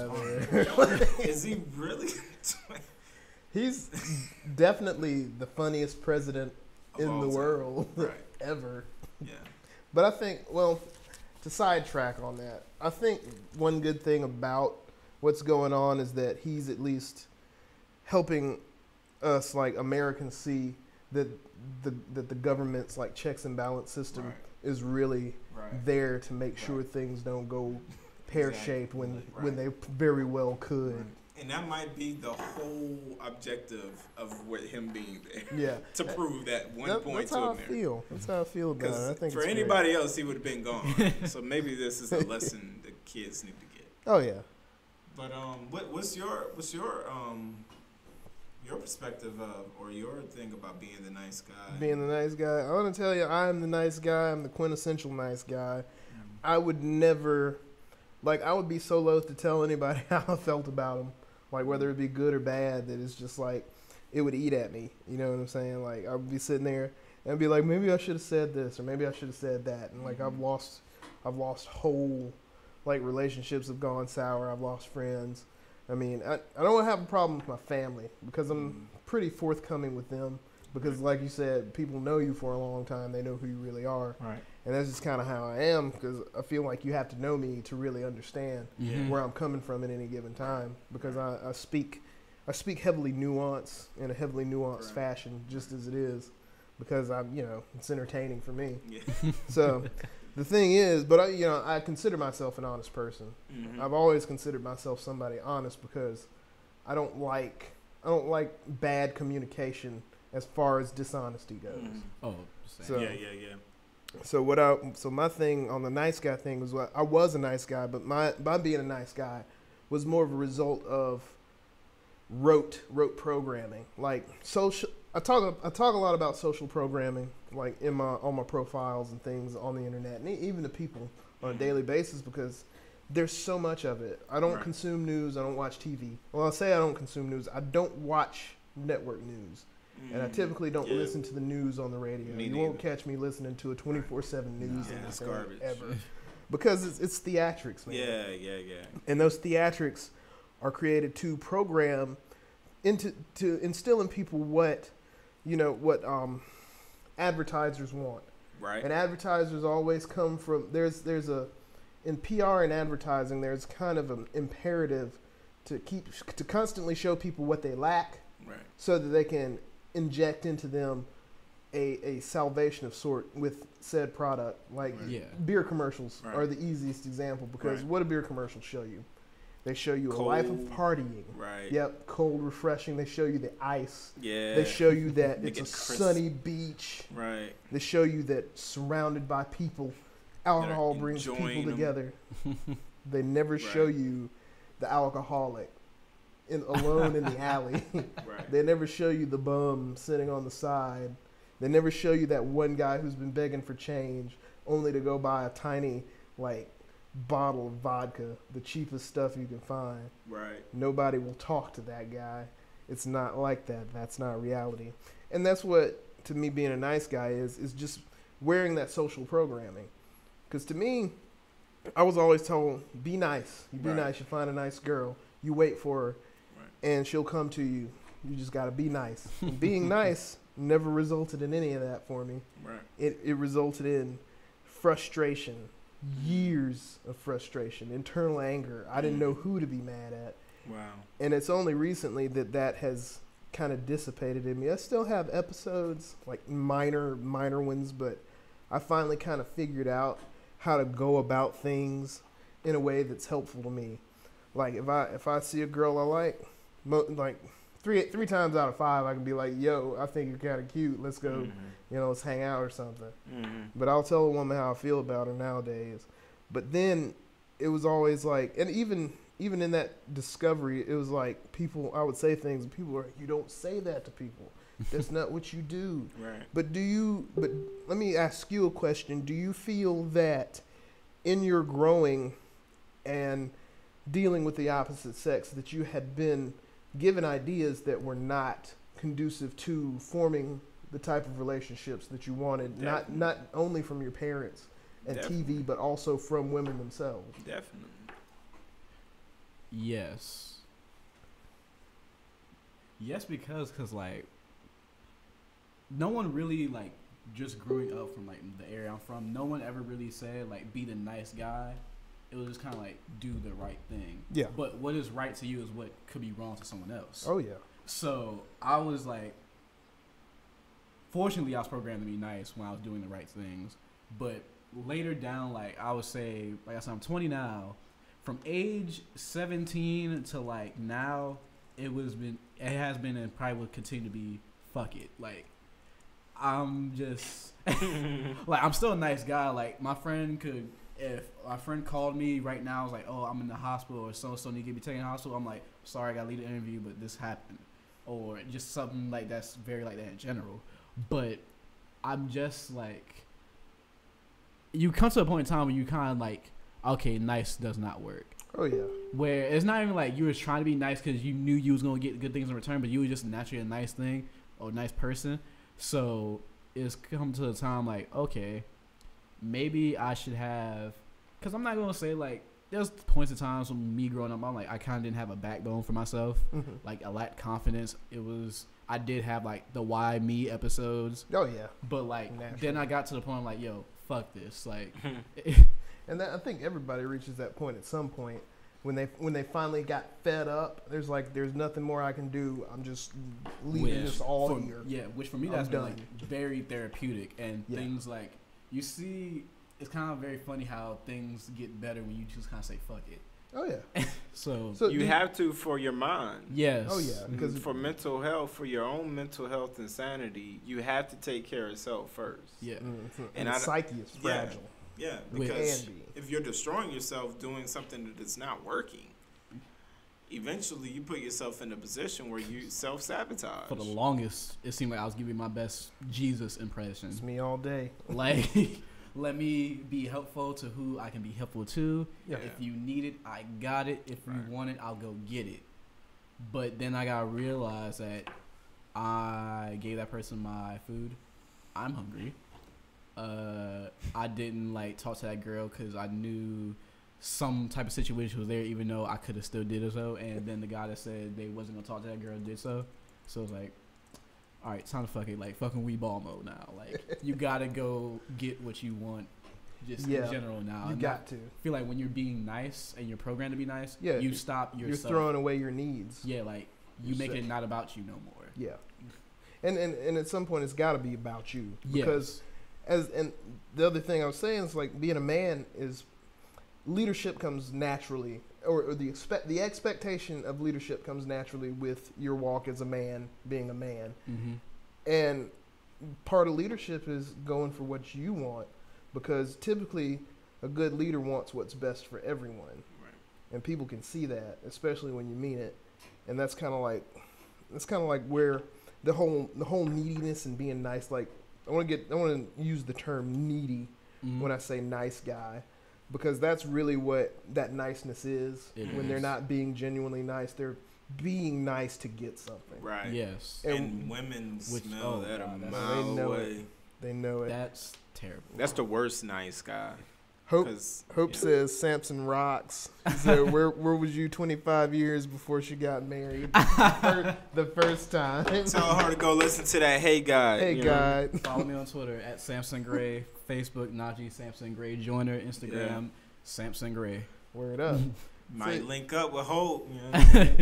Is he really? He's definitely the funniest president in the world ever. Yeah. But I think, to sidetrack on that, I think one good thing about what's going on is that he's at least helping us, like Americans, see that the government's like checks and balance system is really there to make sure things don't go pear-shaped when they very well could. Right. And that might be the whole objective of him being there. Yeah. To prove that one point that's to how America. I feel. That's how I feel about it. I think for anybody else, he would have been gone. So maybe this is a lesson the kids need to get. Oh yeah. But what's your perspective of, or your thing about being the nice guy? Being the nice guy. I want to tell you, I'm the nice guy. I'm the quintessential nice guy. I would never, I would be so loath to tell anybody how I felt about him, like whether it be good or bad, that it's just like, it would eat at me. You know what I'm saying? Like, I would be sitting there and I'd be like, maybe I should have said this, or maybe I should have said that. And like, I've lost whole, relationships have gone sour. I've lost friends. I mean, I don't have a problem with my family because I'm pretty forthcoming with them because, like you said, people know you for a long time. They know who you really are. Right. And that's just kind of how I am because I feel like you have to know me to really understand where I'm coming from at any given time because I speak heavily nuanced in a heavily nuanced fashion just as it is because it's entertaining for me. Yeah. So the thing is, but I consider myself an honest person. Mm-hmm. I've always considered myself somebody honest because I don't like bad communication as far as dishonesty goes. Mm-hmm. Oh, so, yeah. So my thing on the nice guy thing was I was a nice guy, but my being a nice guy was more of a result of rote programming, like social. I talk a lot about social programming, like on my profiles and things on the internet, and even to people on a daily basis because there's so much of it. I don't consume news. I don't watch TV. Well, I say I don't consume news. I don't watch network news, and I typically don't listen to the news on the radio. You won't catch me listening to a 24/7 news ever, because it's theatrics, man. Yeah. And those theatrics are created to program to instill in people what advertisers want. Right. And advertisers always come from in PR and advertising there's kind of an imperative to constantly show people what they lack, so that they can inject into them a salvation of sort with said product. Like beer commercials are the easiest example because what do beer commercials show you? They show you cold, a life of partying. Right. Yep, cold, refreshing. They show you the ice. Yeah. They show you that it's a crisp. sunny beach. Right. They show you that surrounded by people, alcohol brings people together. They never show you the alcoholic alone in the alley. Right. They never show you the bum sitting on the side. They never show you that one guy who's been begging for change only to go buy a tiny, like, bottle of vodka, the cheapest stuff you can find. Right. Nobody will talk to that guy. It's not like that. That's not reality. And that's what, to me, being a nice guy is just wearing that social programming. Because to me, I was always told, be nice. You be nice. You find a nice girl. You wait for her, and she'll come to you. You just got to be nice. And being nice never resulted in any of that for me. Right. It resulted in frustration, years of frustration, internal anger. I didn't know who to be mad at. Wow. And it's only recently that has kind of dissipated in me. I still have episodes, like minor ones, but I finally kind of figured out how to go about things in a way that's helpful to me. Like if I see a girl I like three times out of 5, I can be like, yo, I think you're kind of cute. Let's go, let's hang out or something. But I'll tell a woman how I feel about her nowadays. But then it was always like, and even in that discovery, it was like I would say things and people were like, you don't say that to people. That's not what you do. Right. But let me ask you a question. Do you feel that in your growing and dealing with the opposite sex that you had been given ideas that were not conducive to forming the type of relationships that you wanted, not only from your parents and TV, but also from women themselves? Definitely. Yes, because like no one really, like, just growing up from like the area I'm from, no one ever really said like be the nice guy. It was just kind of like do the right thing. Yeah. But what is right to you is what could be wrong to someone else. Oh yeah. So I was like, fortunately I was programmed to be nice when I was doing the right things. But later down, like I would say, like I said, I'm 20 now. From age 17 to like now, it has been and probably will continue to be fuck it. Like I'm just like I'm still a nice guy. Like my friend could. If my friend called me right now, I was like, oh, I'm in the hospital or so need to get me taken to the hospital. I'm like, sorry, I got to leave the interview, but this happened. Or just something like that's very like that in general. But I'm just like, you come to a point in time where you kind of like, okay, nice does not work. Oh, yeah. Where it's not even like you were trying to be nice because you knew you was going to get good things in return, but you were just naturally a nice thing or a nice person. So it's come to a time like, okay, maybe I should have, because I'm not going to say like, there's points in times when me growing up, I'm like, I kind of didn't have a backbone for myself. Like I lacked confidence. I did have like the why me episodes. Oh yeah. But like, then I got to the point like, yo, fuck this. Like, and that, I think everybody reaches that point at some point when they finally got fed up. There's nothing more I can do. I'm just leaving this all here. Yeah, which for me that's been like very therapeutic and things like. You see, it's kind of very funny how things get better when you just kind of say "fuck it." Oh yeah. so you have to for your mind. Yes. Oh yeah. Because for mental health, for your own mental health and sanity, you have to take care of yourself first. Yeah. And the psyche is fragile. Yeah. Because if you're destroying yourself doing something that is not working, eventually you put yourself in a position where you self-sabotage. For the longest, it seemed like I was giving my best Jesus impression. It's me all day. Like, let me be helpful to who I can be helpful to. Yeah. If you need it, I got it. If you want it, I'll go get it. But then I gotta realize that I gave that person my food. I'm hungry. I didn't like talk to that girl because I knew some type of situation was there, even though I could have still did so. And then the guy that said they wasn't gonna talk to that girl did so. So it's like, all right, time to fuck it, like fucking we ball mode now. Like you gotta go get what you want, just in general now. You got to feel like when you're being nice and you're programmed to be nice, you stop yourself. You're throwing away your needs. Yeah, like you make it not about you no more. Yeah, and at some point it's got to be about you because and the other thing I was saying is like being a man is. Leadership comes naturally, or the expectation of leadership comes naturally with your walk as a man, being a man. And part of leadership is going for what you want, because typically a good leader wants what's best for everyone. Right. And people can see that, especially when you mean it. and that's kind of like where the whole neediness and being nice. Like I want to use the term needy when I say nice guy, because that's really what that niceness is. When they're not being genuinely nice, they're being nice to get something. Right. Yes. And women smell that a mile away. They know it. That's terrible. That's the worst nice guy. Hope says Samson rocks. So where was you 25 years before she got married? The first time. Tell her to go listen to that Hey Guy. Hey Guy. Follow me on Twitter at Samson Gray, Facebook Najee Samson Gray, joiner, Instagram Samson Gray. Word up. Might link up with Hope. You know?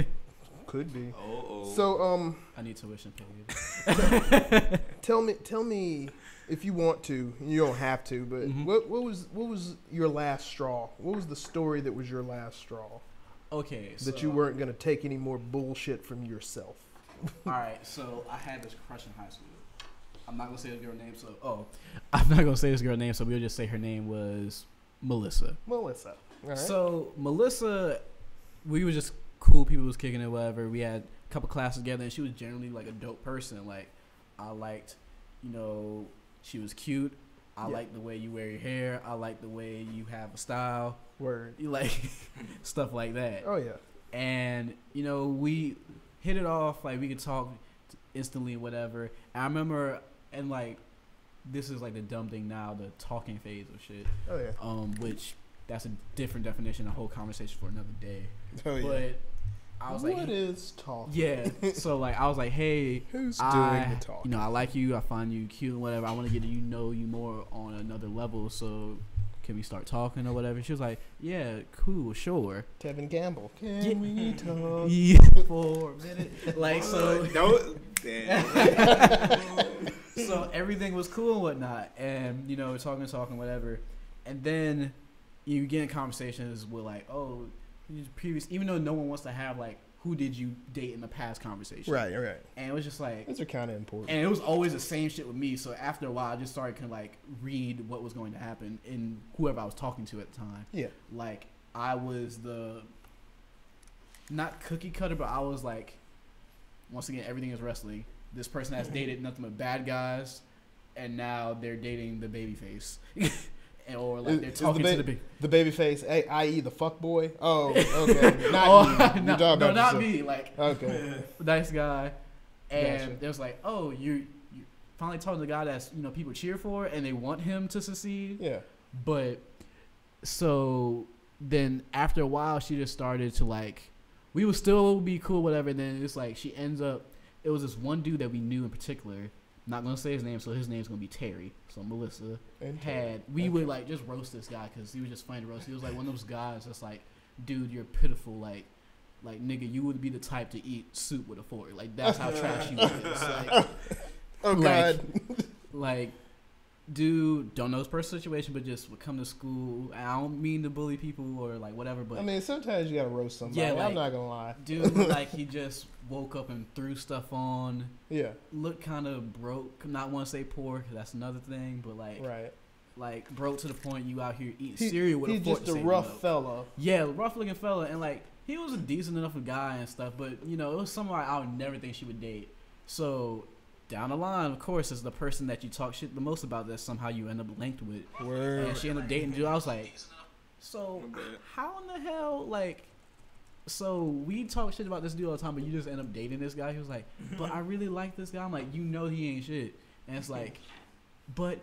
Could be. Oh. So I need tuition paid. Tell me if you want to. You don't have to, but what was your last straw? What was the story that was your last straw? Okay, that you weren't gonna take any more bullshit from yourself. All right, so I had this crush in high school. I'm not gonna say this girl's name, I'm not gonna say this girl's name, so we'll just say her name was Melissa. Melissa. All right. So Melissa, we were just cool people, was kicking it, whatever. We had a couple classes together, and she was generally like a dope person. Like I liked, she was cute. I like the way you wear your hair. I like the way you have a style. Word. You like stuff like that. Oh yeah. And we hit it off. Like we could talk instantly, whatever. And I remember, and like this is like the dumb thing now, the talking phase of shit. Oh yeah. Which that's a different definition, a whole conversation for another day. Oh yeah. But I was like, what is talking? Yeah. So like I was like, hey, who's doing the talking? I like you. I find you cute and whatever. I want to get to know you more on another level. So can we start talking or whatever? She was like, yeah, cool, sure. Tevin Campbell. Can we talk? Yeah, for a minute. Like so. So everything was cool and whatnot, and talking, whatever, and then you get in conversations with like, oh, previous, even though no one wants to have like, who did you date in the past conversation, right, and it was just like, those are kind of important, and it was always the same shit with me. So after a while, I just started to like read what was going to happen in whoever I was talking to at the time. Yeah, like I was not cookie cutter, but I was like, once again, everything is wrestling. This person has dated nothing but bad guys, and now they're dating the baby face. Or like they're talking to the baby face, i.e. the fuck boy. Oh, okay. Not you. Not me. Like, okay, nice guy. And gotcha. It was like, oh, you finally talking to the guy that's people cheer for and they want him to succeed. Yeah. But so then after a while, she just started to like, we would still be cool, whatever. And then it's like she ends up. It was this one dude that we knew in particular. I'm not gonna say his name, so his name's gonna be Terry. So Melissa we would like just roast this guy because he was just funny to roast. He was like one of those guys that's like, dude, you're pitiful. Like nigga, you would be the type to eat soup with a fork. Like that's how trash you is. Like, oh god. Like, dude, don't know his personal situation, but just would come to school. I don't mean to bully people or like whatever, but I mean sometimes you gotta roast somebody. Yeah, like, I'm not gonna lie, dude. Like he just woke up and threw stuff on. Yeah, looked kind of broke. Not want to say poor, cause that's another thing, but like, right, like broke to the point you out here eating cereal with a fork. He's just a rough fella. Yeah, rough looking fella, and like he was a decent enough guy and stuff, but it was somebody I would never think she would date. So down the line, of course, is the person that you talk shit the most about that somehow you end up linked with. Word. And she ended up dating dude. I was like, so how in the hell, like, so we talk shit about this dude all the time, but you just end up dating this guy? He was like, but I really like this guy. I'm like, he ain't shit. And it's like, but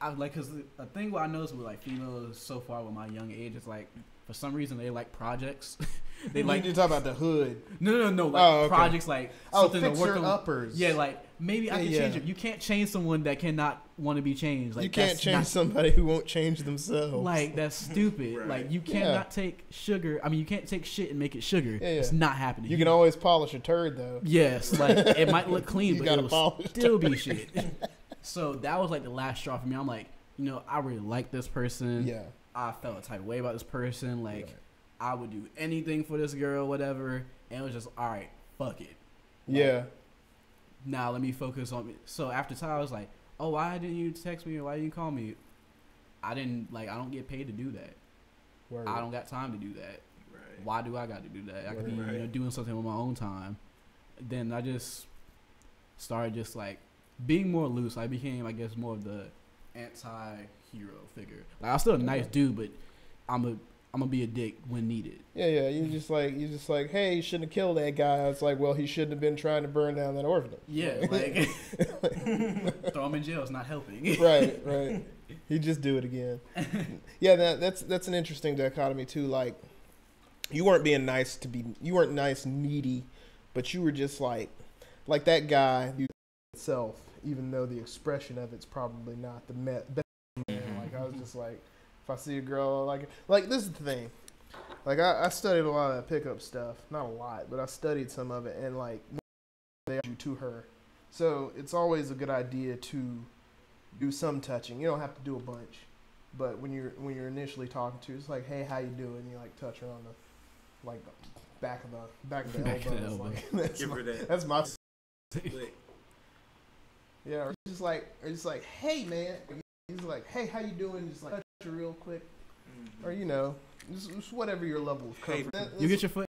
I like, cause a thing what I noticed with like females so far with my young age is like, for some reason they like projects. They like you talk about the hood. No. Like projects like something to work on. Uppers. Yeah, like maybe I can change it. You can't change someone that cannot want to be changed. Like you can't change somebody who won't change themselves. Like that's stupid. Right. Like you cannot take sugar. I mean, you can't take shit and make it sugar. Yeah. It's not happening. You can always polish a turd though. Yes, like it might look clean, but it'll still be shit. So that was like the last straw for me. I'm like, I really like this person. Yeah. I felt a type of way about this person. Like, I would do anything for this girl, whatever. And it was just, all right, fuck it. Like, now let me focus on me. So after time, I was like, oh, why didn't you text me or why didn't you call me? I don't get paid to do that. Word. I don't got time to do that. Right. why do I got to do that? I could be doing something on my own time. Then I just started just like being more loose. I became, I guess, more of the anti-hero figure. Like I'm still a nice dude, but I'm gonna be a dick when needed. Yeah. You're just like, hey, you shouldn't have killed that guy. It's like, well, he shouldn't have been trying to burn down that orphanage. Yeah, like throw him in jail is not helping. Right. He just do it again. Yeah, that's an interesting dichotomy too. Like, you weren't being nice you weren't nice needy, but you were just like that guy itself. Even though the expression of it's probably not the best. Like I was just like, if I see a girl, like this is the thing. Like I studied a lot of that pickup stuff, not a lot, but I studied some of it, and like they you to her, so it's always a good idea to do some touching. You don't have to do a bunch, but when you're initially talking to her, it's like, hey, how you doing? You like touch her on the like back of the elbow. Like, Give her that. That's my. Yeah, or just like, hey man. He's like, hey, how you doing? Just like touch her real quick, or just whatever your level of comfort. You get your foot